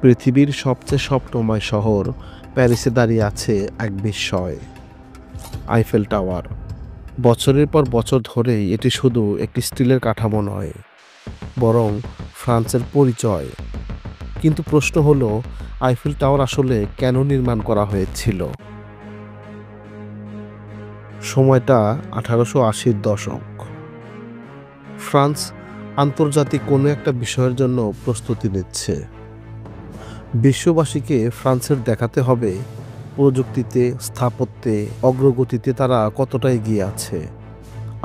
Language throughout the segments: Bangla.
পৃথিবীর সবচেয়ে স্বপ্নময় শহর প্যারিসে দাঁড়িয়ে আছে এক বিস্ময়, আইফেল টাওয়ার। বছরের পর বছর ধরেই এটি শুধু একটি স্টিলের কাঠামো নয়, বরং ফ্রান্সের পরিচয়। কিন্তু প্রশ্ন হলো, আইফেল টাওয়ার আসলে কেন নির্মাণ করা হয়েছিল? সময়টা 1880-র দশক। ফ্রান্স আন্তর্জাতিক কোনো একটা বিষয়ের জন্য প্রস্তুতি নিচ্ছে। বিশ্ববাসীকে ফ্রান্সের দেখাতে হবে প্রযুক্তিতে, স্থাপত্যে, অগ্রগতিতে তারা কতটা এগিয়ে আছে।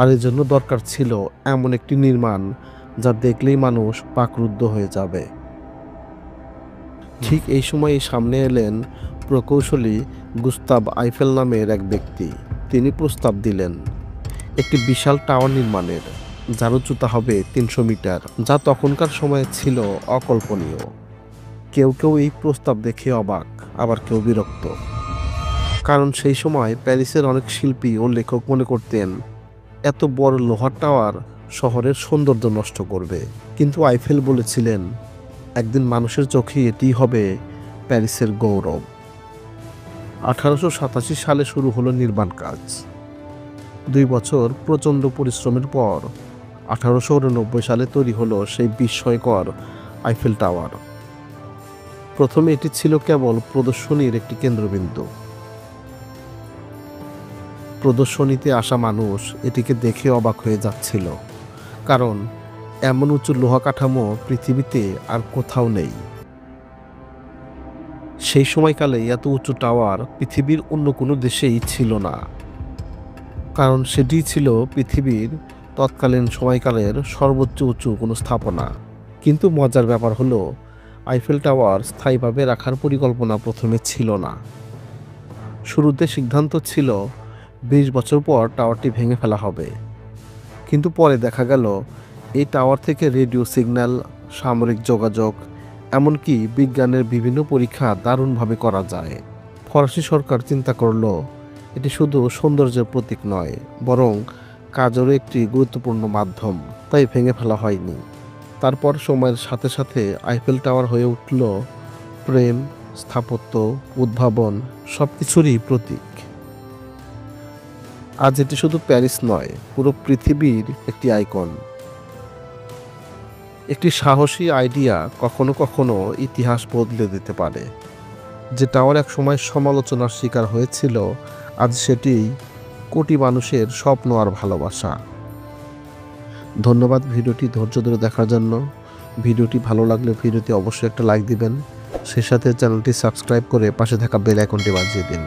আর এজন্য দরকার ছিল এমন একটি নির্মাণ যা দেখলেই মানুষ বাকরুদ্ধ হয়ে যাবে। ঠিক এই সময় সামনে এলেন প্রকৌশলী গুস্তাভ আইফেল নামের এক ব্যক্তি। তিনি প্রস্তাব দিলেন একটি বিশাল টাওয়ার নির্মাণের, যার উচ্চতা হবে 300 মিটার, যা তখনকার সময়ে ছিল অকল্পনীয়। কেউ কেউ এই প্রস্তাব দেখে অবাক, আবার কেউ বিরক্ত। কারণ সেই সময় প্যারিসের অনেক শিল্পী ও লেখক মনে করতেন এত বড় লোহার টাওয়ার শহরের সৌন্দর্য নষ্ট করবে। কিন্তু আইফেল বলেছিলেন একদিন মানুষের চোখে এটি হবে প্যারিসের গৌরব। 1887 সালে শুরু হলো নির্মাণ কাজ। 2 বছর প্রচণ্ড পরিশ্রমের পর 1889 সালে তৈরি হলো সেই বিস্ময়কর আইফেল টাওয়ার। প্রথমে এটি ছিল কেবল প্রদর্শনীর একটি কেন্দ্রবিন্দু। প্রদর্শনীতে আসা মানুষ এটিকে দেখে অবাক হয়ে যাচ্ছিল, কারণ এমন উঁচু লোহা কাঠামো পৃথিবীতে আর কোথাও নেই। সেই সময়কালে এত উঁচু টাওয়ার পৃথিবীর অন্য কোনো দেশেই ছিল না, কারণ সেটি ছিল পৃথিবীর তৎকালীন সময়কালের সর্বোচ্চ উঁচু কোনো স্থাপনা। কিন্তু মজার ব্যাপার হলো, আইফেল টাওয়ার স্থায়ীভাবে রাখার পরিকল্পনা প্রথমে ছিল না। শুরুতে সিদ্ধান্ত ছিল 20 বছর পর টাওয়ারটি ভেঙে ফেলা হবে। কিন্তু পরে দেখা গেল এই টাওয়ার থেকে রেডিও সিগন্যাল, সামরিক যোগাযোগ, এমনকি বিজ্ঞানের বিভিন্ন পরীক্ষা দারুণভাবে করা যায়। ফরাসি সরকার চিন্তা করল এটি শুধু সৌন্দর্যের প্রতীক নয়, বরং কাজেরও একটি গুরুত্বপূর্ণ মাধ্যম, তাই ভেঙে ফেলা হয়নি। তারপর সময়ের সাথে সাথে আইফেল টাওয়ার হয়ে উঠল প্রেম, স্থাপত্য, উদ্ভাবন সবকিছুরই প্রতীক। আজ এটি শুধু প্যারিস নয়, পুরো পৃথিবীর একটি আইকন। একটি সাহসী আইডিয়া কখনো কখনো ইতিহাস বদলে দিতে পারে। যে টাওয়ার এক সময় সমালোচনার শিকার হয়েছিল, আজ সেটি কোটি মানুষের স্বপ্ন আর ভালোবাসা। ধন্যবাদ ভিডিওটি ধৈর্য ধরে দেখার জন্য। ভিডিওটি ভালো লাগলে ভিডিওতে অবশ্যই একটা লাইক দিবেন, সেই সাথে চ্যানেলটি সাবস্ক্রাইব করে পাশে থাকা বেল আইকনটি বাজিয়ে দিন।